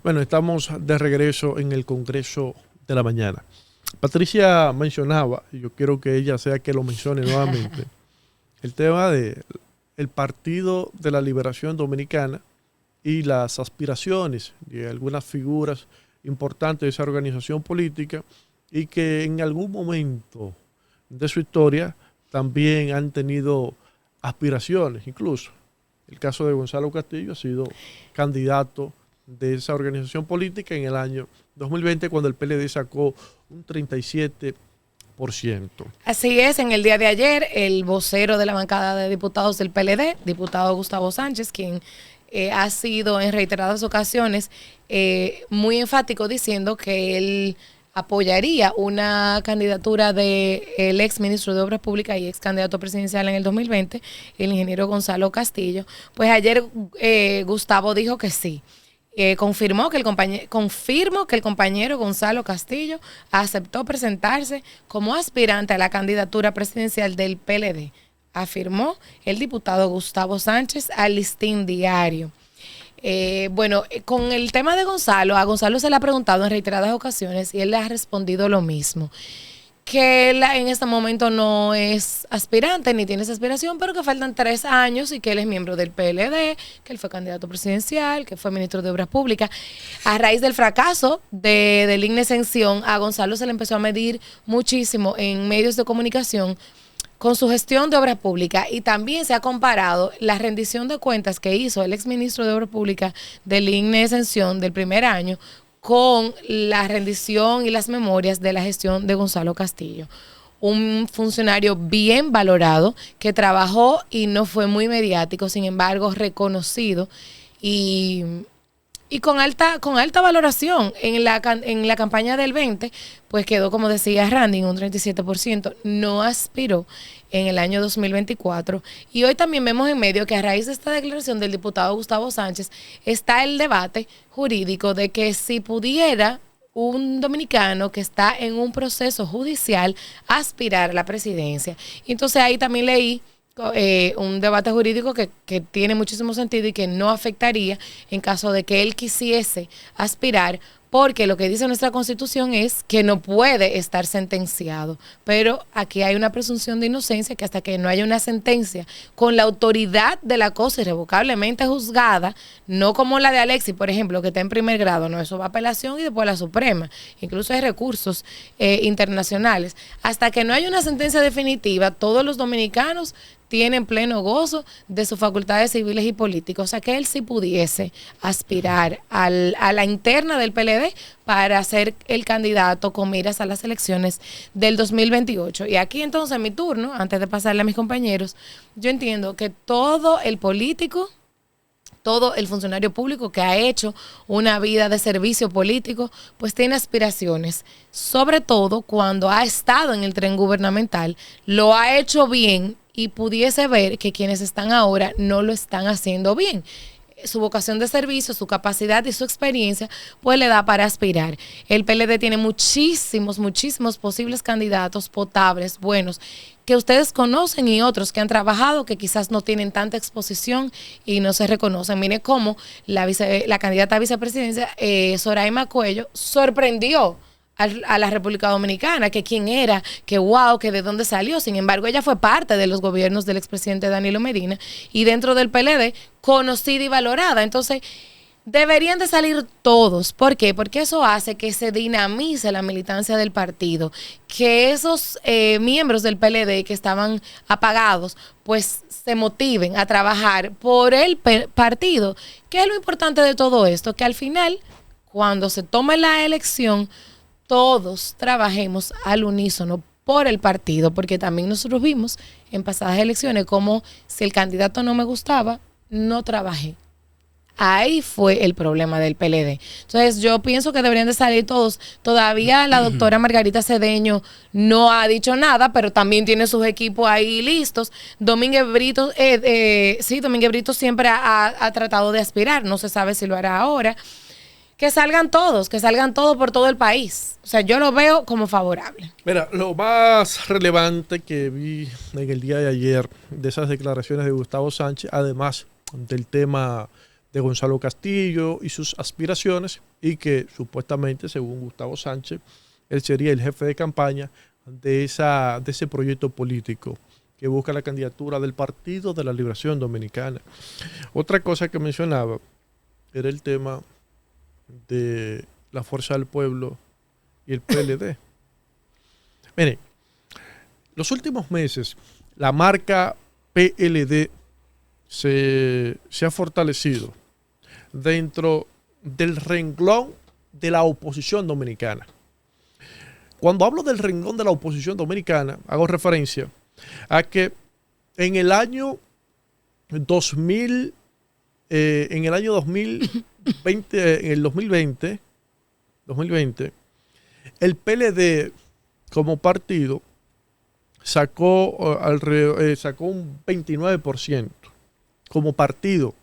Bueno, estamos de regreso en el Congreso de la Mañana. Patricia mencionaba, y yo quiero que ella sea que lo mencione nuevamente, el tema del Partido de la Liberación Dominicana y las aspiraciones de algunas figuras importantes de esa organización política y que en algún momento de su historia también han tenido aspiraciones. Incluso el caso de Gonzalo Castillo ha sido candidato de esa organización política en el año 2020 cuando el PLD sacó un 37%. Así es, en el día de ayer el vocero de la bancada de diputados del PLD, diputado Gustavo Sánchez, quien ha sido en reiteradas ocasiones muy enfático diciendo que él apoyaría una candidatura del ex ministro de Obras Públicas y ex candidato presidencial en el 2020, el ingeniero Gonzalo Castillo. Pues ayer Gustavo dijo que sí. Confirmó que el compañero Gonzalo Castillo aceptó presentarse como aspirante a la candidatura presidencial del PLD, afirmó el diputado Gustavo Sánchez al Listín Diario. Con el tema de Gonzalo, a Gonzalo se le ha preguntado en reiteradas ocasiones y él le ha respondido lo mismo, que él en este momento no es aspirante ni tiene esa aspiración, pero que faltan 3 años y que él es miembro del PLD, que él fue candidato presidencial, que fue ministro de Obras Públicas. A raíz del fracaso del INE Exención, a Gonzalo se le empezó a medir muchísimo en medios de comunicación con su gestión de obras públicas, y también se ha comparado la rendición de cuentas que hizo el exministro de Obras Públicas del INE Exención del primer año con la rendición y las memorias de la gestión de Gonzalo Castillo. Un funcionario bien valorado que trabajó y no fue muy mediático, sin embargo reconocido y con alta valoración. En la campaña del 20, pues quedó, como decía Randy, en un 37%. No aspiró en el año 2024. Y hoy también vemos en medio que a raíz de esta declaración del diputado Gustavo Sánchez está el debate jurídico de que si pudiera un dominicano que está en un proceso judicial aspirar a la presidencia. Y entonces ahí también leí un debate jurídico que tiene muchísimo sentido y que no afectaría en caso de que él quisiese aspirar, porque lo que dice nuestra Constitución es que no puede estar sentenciado, pero aquí hay una presunción de inocencia que hasta que no haya una sentencia con la autoridad de la cosa irrevocablemente juzgada, no como la de Alexis, por ejemplo, que está en primer grado, no, eso va a apelación y después a la Suprema, incluso hay recursos internacionales, hasta que no haya una sentencia definitiva, todos los dominicanos tienen pleno gozo de sus facultades civiles y políticas. O sea, que él sí pudiese aspirar a la interna del PLD para ser el candidato con miras a las elecciones del 2028. Y aquí entonces, en mi turno, antes de pasarle a mis compañeros, yo entiendo que todo el político, todo el funcionario público que ha hecho una vida de servicio político, pues tiene aspiraciones, sobre todo cuando ha estado en el tren gubernamental, lo ha hecho bien y pudiese ver que quienes están ahora no lo están haciendo bien. Su vocación de servicio, su capacidad y su experiencia, pues le da para aspirar. El PLD tiene muchísimos posibles candidatos potables, buenos, que ustedes conocen, y otros que han trabajado que quizás no tienen tanta exposición y no se reconocen. Mire cómo la candidata a vicepresidencia, Soraima Cuello, sorprendió a la República Dominicana, que quién era, que wow, que de dónde salió. Sin embargo, ella fue parte de los gobiernos del expresidente Danilo Medina y dentro del PLD conocida y valorada. Entonces, deberían de salir todos. ¿Por qué? Porque eso hace que se dinamice la militancia del partido, que esos miembros del PLD que estaban apagados, pues se motiven a trabajar por el partido. ¿Qué es lo importante de todo esto? Que al final, cuando se tome la elección, todos trabajemos al unísono por el partido, porque también nosotros vimos en pasadas elecciones como si el candidato no me gustaba, no trabajé. Ahí fue el problema del PLD. Entonces yo pienso que deberían de salir todos. Todavía la doctora Margarita Cedeño no ha dicho nada, pero también tiene sus equipos ahí listos. Domínguez Brito, Domínguez Brito siempre ha tratado de aspirar, no se sabe si lo hará ahora. Que salgan todos por todo el país. O sea, yo lo veo como favorable. Mira, lo más relevante que vi en el día de ayer de esas declaraciones de Gustavo Sánchez, además del tema de Gonzalo Castillo y sus aspiraciones, y que supuestamente, según Gustavo Sánchez, él sería el jefe de campaña de ese proyecto político que busca la candidatura del Partido de la Liberación Dominicana. Otra cosa que mencionaba era el tema de la Fuerza del Pueblo y el PLD. Miren, los últimos meses la marca PLD se ha fortalecido dentro del renglón de la oposición dominicana. Cuando hablo del renglón de la oposición dominicana, hago referencia a que en el año 2020, en el 2020, el PLD como partido sacó un 29% como partido.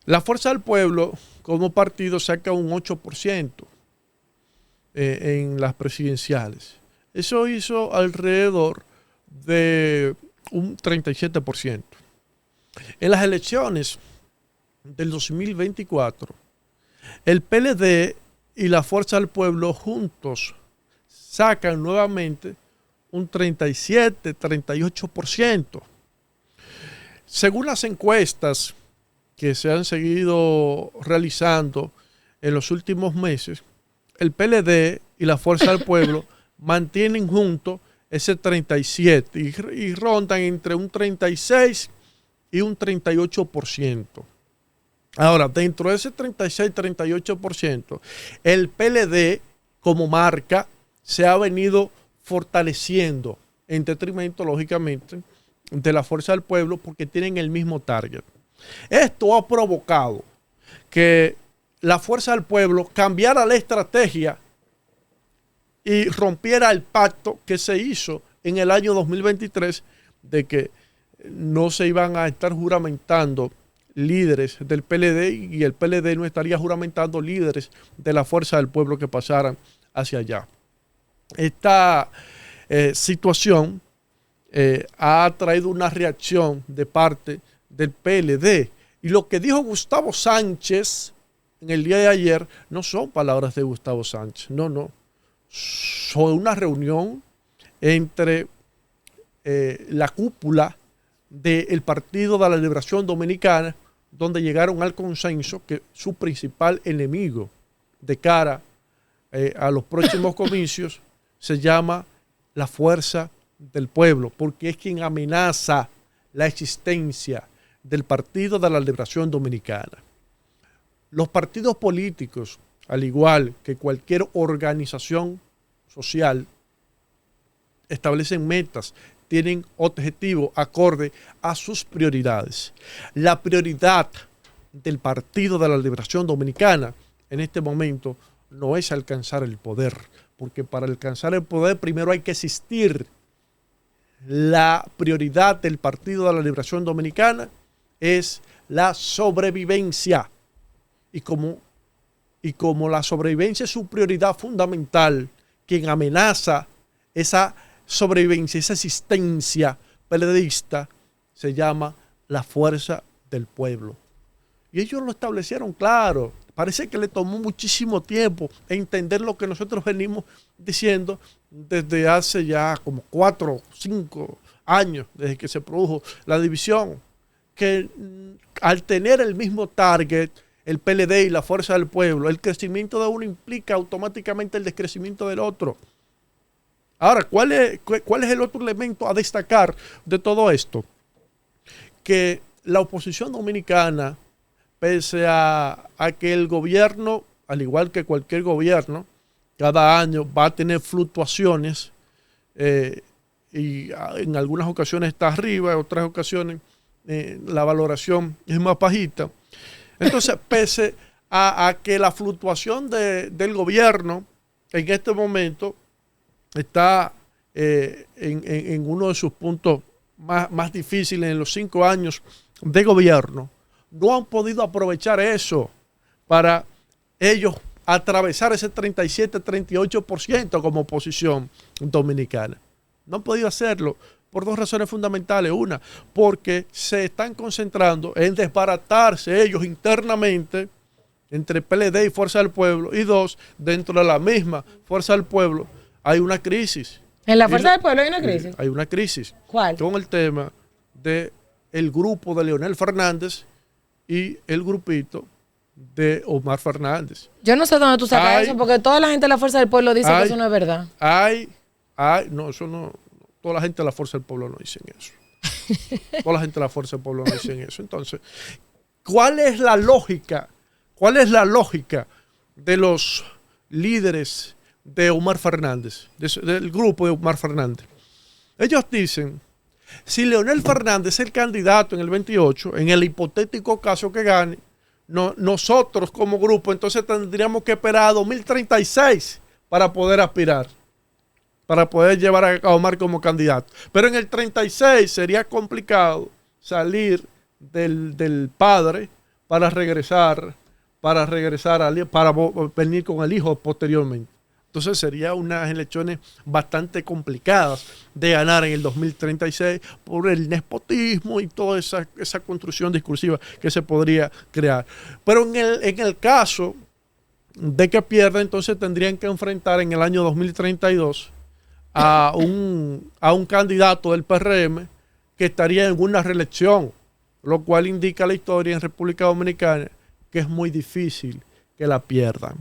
La Fuerza del Pueblo como partido saca un 8% en las presidenciales. Eso hizo alrededor de un 37%. En las elecciones del 2024, el PLD y la Fuerza del Pueblo juntos sacan nuevamente un 37-38%. Según las encuestas que se han seguido realizando en los últimos meses, el PLD y la Fuerza del Pueblo mantienen juntos ese 37 y rondan entre un 36 y un 38%. Ahora, dentro de ese 36-38%, el PLD como marca se ha venido fortaleciendo en detrimento, lógicamente, de la Fuerza del Pueblo porque tienen el mismo target. Esto ha provocado que la Fuerza del Pueblo cambiara la estrategia y rompiera el pacto que se hizo en el año 2023 de que no se iban a estar juramentando líderes del PLD y el PLD no estaría juramentando líderes de la Fuerza del Pueblo que pasaran hacia allá. Esta situación ha traído una reacción de parte del PLD. Y lo que dijo Gustavo Sánchez en el día de ayer no son palabras de Gustavo Sánchez, no. Son una reunión entre la cúpula del Partido de la Liberación Dominicana, donde llegaron al consenso que su principal enemigo de cara a los próximos comicios se llama la Fuerza del Pueblo, porque es quien amenaza la existencia del Partido de la Liberación Dominicana. Los partidos políticos, al igual que cualquier organización social, establecen metas, tienen objetivos acorde a sus prioridades. La prioridad del Partido de la Liberación Dominicana en este momento no es alcanzar el poder, porque para alcanzar el poder primero hay que existir. La prioridad del Partido de la Liberación Dominicana es la sobrevivencia. Y como la sobrevivencia es su prioridad fundamental, quien amenaza esa sobrevivencia, esa existencia PLDista, se llama la Fuerza del Pueblo. Y ellos lo establecieron claro. Parece que le tomó muchísimo tiempo entender lo que nosotros venimos diciendo desde hace ya como 4 o 5 años, desde que se produjo la división, que al tener el mismo target, el PLD y la Fuerza del Pueblo, el crecimiento de uno implica automáticamente el descrecimiento del otro. Ahora, ¿cuál es el otro elemento a destacar de todo esto? Que la oposición dominicana, pese a que el gobierno, al igual que cualquier gobierno, cada año va a tener fluctuaciones y en algunas ocasiones está arriba, en otras ocasiones la valoración es más bajita. Entonces, pese a que la fluctuación del gobierno en este momento está en uno de sus puntos más difíciles en los 5 años de gobierno, no han podido aprovechar eso para ellos atravesar ese 37-38% como oposición dominicana. No han podido hacerlo por dos razones fundamentales. Una, porque se están concentrando en desbaratarse ellos internamente entre PLD y Fuerza del Pueblo. Y dos, dentro de la misma Fuerza del Pueblo hay una crisis. ¿En la Fuerza del Pueblo hay una crisis? Hay una crisis. ¿Cuál? Con el tema del grupo de Leonel Fernández y el grupito de Omar Fernández. Yo no sé dónde tú sacas eso, porque toda la gente de la Fuerza del Pueblo dice que eso no es verdad. No, eso no. Toda la gente de la Fuerza del Pueblo no dicen eso. Toda la gente de la Fuerza del Pueblo no dicen eso. Entonces, ¿cuál es la lógica? ¿Cuál es la lógica de los líderes de Omar Fernández, del grupo de Omar Fernández? Ellos dicen, si Leonel Fernández es el candidato en el 28, en el hipotético caso que gane, nosotros como grupo entonces tendríamos que esperar a 2036 para poder aspirar, para poder llevar a Omar como candidato. Pero en el 36 sería complicado salir del padre para regresar para venir con el hijo posteriormente. Entonces sería unas elecciones bastante complicadas de ganar en el 2036 por el nepotismo y toda esa construcción discursiva que se podría crear. Pero en el caso de que pierda, entonces tendrían que enfrentar en el año 2032 a un candidato del PRM que estaría en una reelección, lo cual indica la historia en República Dominicana que es muy difícil que la pierdan.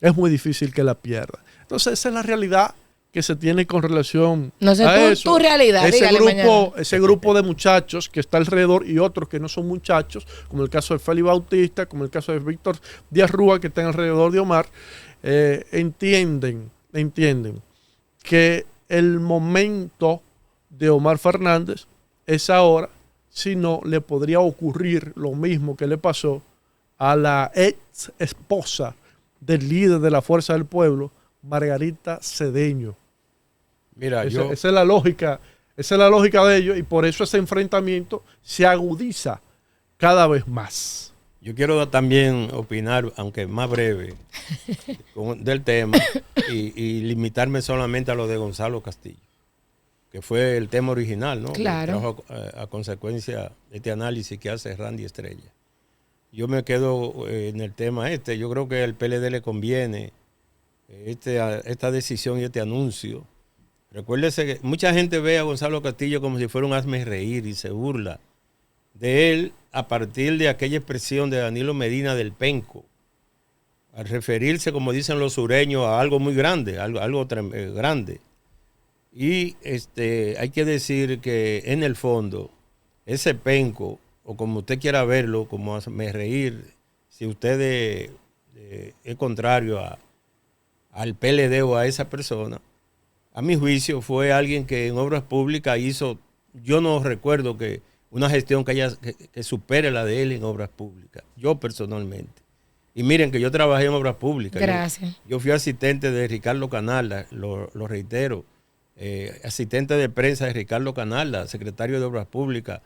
Es muy difícil que la pierdan. Entonces esa es la realidad que se tiene con relación a eso. Tu realidad, ese grupo de muchachos que está alrededor y otros que no son muchachos, como el caso de Félix Bautista, como el caso de Víctor Díaz Rúa, que están alrededor de Omar, entienden que el momento de Omar Fernández es ahora, si no le podría ocurrir lo mismo que le pasó a la ex esposa del líder de la Fuerza del Pueblo, Margarita Cedeño. Mira, esa es la lógica de ellos, y por eso ese enfrentamiento se agudiza cada vez más. Yo quiero también opinar, aunque más breve, del tema y limitarme solamente a lo de Gonzalo Castillo, que fue el tema original, ¿no? Claro. A consecuencia de este análisis que hace Randy Estrella. Yo me quedo en el tema yo creo que al PLD le conviene esta decisión y este anuncio. Recuérdese que mucha gente ve a Gonzalo Castillo como si fuera un hazme reír y se burla de él a partir de aquella expresión de Danilo Medina del penco, al referirse, como dicen los sureños, a algo muy grande, algo grande. Y hay que decir que en el fondo ese penco, o como usted quiera verlo, como hazme reír, si usted es contrario al PLD o a esa persona, a mi juicio fue alguien que en obras públicas hizo, yo no recuerdo que una gestión que supere la de él en obras públicas, yo personalmente. Y miren que yo trabajé en obras públicas. Gracias. Yo fui asistente de Ricardo Canalda, lo reitero, asistente de prensa de Ricardo Canalda, secretario de Obras Públicas,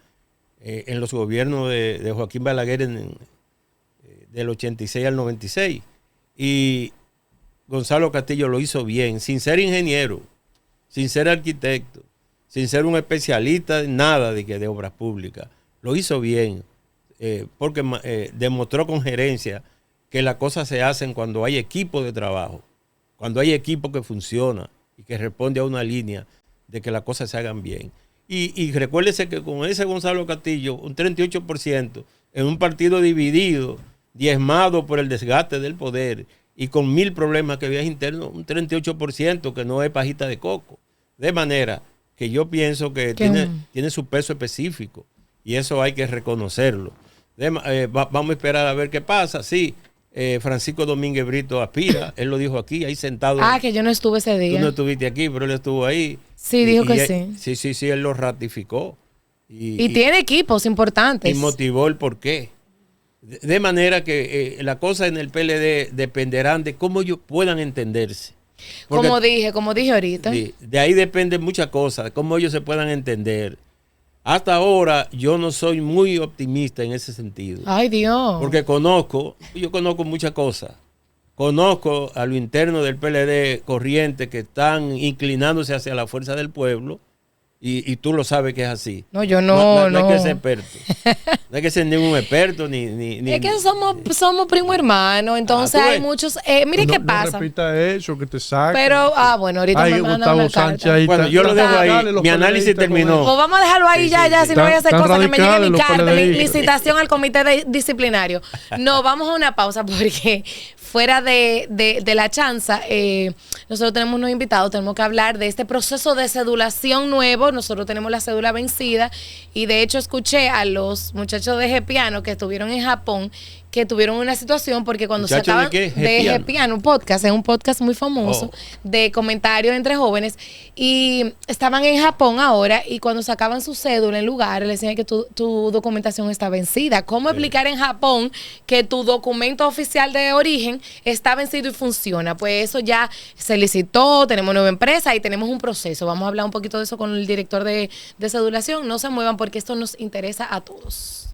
en los gobiernos de Joaquín Balaguer del 86 al 96. Y Gonzalo Castillo lo hizo bien, sin ser ingeniero, sin ser arquitecto, sin ser un especialista en nada de obras públicas. Lo hizo bien, porque demostró con gerencia que las cosas se hacen cuando hay equipo de trabajo, cuando hay equipo que funciona y que responde a una línea de que las cosas se hagan bien. Y recuérdese que con ese Gonzalo Castillo, un 38% en un partido dividido, diezmado por el desgaste del poder y con 1000 problemas que había internos, un 38% que no es pajita de coco. De manera que yo pienso que tiene su peso específico y eso hay que reconocerlo. Vamos a esperar a ver qué pasa. Sí, Francisco Domínguez Brito aspira, él lo dijo aquí, ahí sentado. Que yo no estuve ese día. Tú no estuviste aquí, pero él estuvo ahí. Sí, dijo que sí. Sí, él lo ratificó. Y tiene equipos importantes. Y motivó el porqué. De manera que la cosa en el PLD dependerán de cómo ellos puedan entenderse. Porque, como dije ahorita. De ahí dependen muchas cosas, cómo ellos se puedan entender. Hasta ahora yo no soy muy optimista en ese sentido. Ay, Dios. Porque yo conozco muchas cosas. Conozco a lo interno del PLD corriente que están inclinándose hacia la fuerza del pueblo Y tú lo sabes que es así. No, yo no. No hay que ser experto. No hay que ser ningún experto ni es que somos primo hermano, entonces hay muchos. Mire qué pasa. No repita eso, que te saque. Pero, bueno, ahorita me mandan una carta. Bueno, yo lo dejo ahí. Mi análisis terminó. Pues vamos a dejarlo ahí ya, si no voy a hacer cosas que me llegue mi carta, licitación al comité disciplinario. No, vamos a una pausa porque fuera de la chanza, nosotros tenemos unos invitados, tenemos que hablar de este proceso de cedulación nuevo. Nosotros tenemos la cédula vencida y de hecho escuché a los muchachos de G-Piano que estuvieron en Japón, que tuvieron una situación porque cuando se acaban de G-Piano, un podcast, es un podcast muy famoso de comentarios entre jóvenes, y estaban en Japón ahora y cuando sacaban su cédula en lugares le decían que tu documentación está vencida. ¿Cómo explicar en Japón que tu documento oficial de origen está vencido y funciona? Pues eso ya se licitó, tenemos nueva empresa y tenemos un proceso. Vamos a hablar un poquito de eso con el director de cedulación. No se muevan porque esto nos interesa a todos.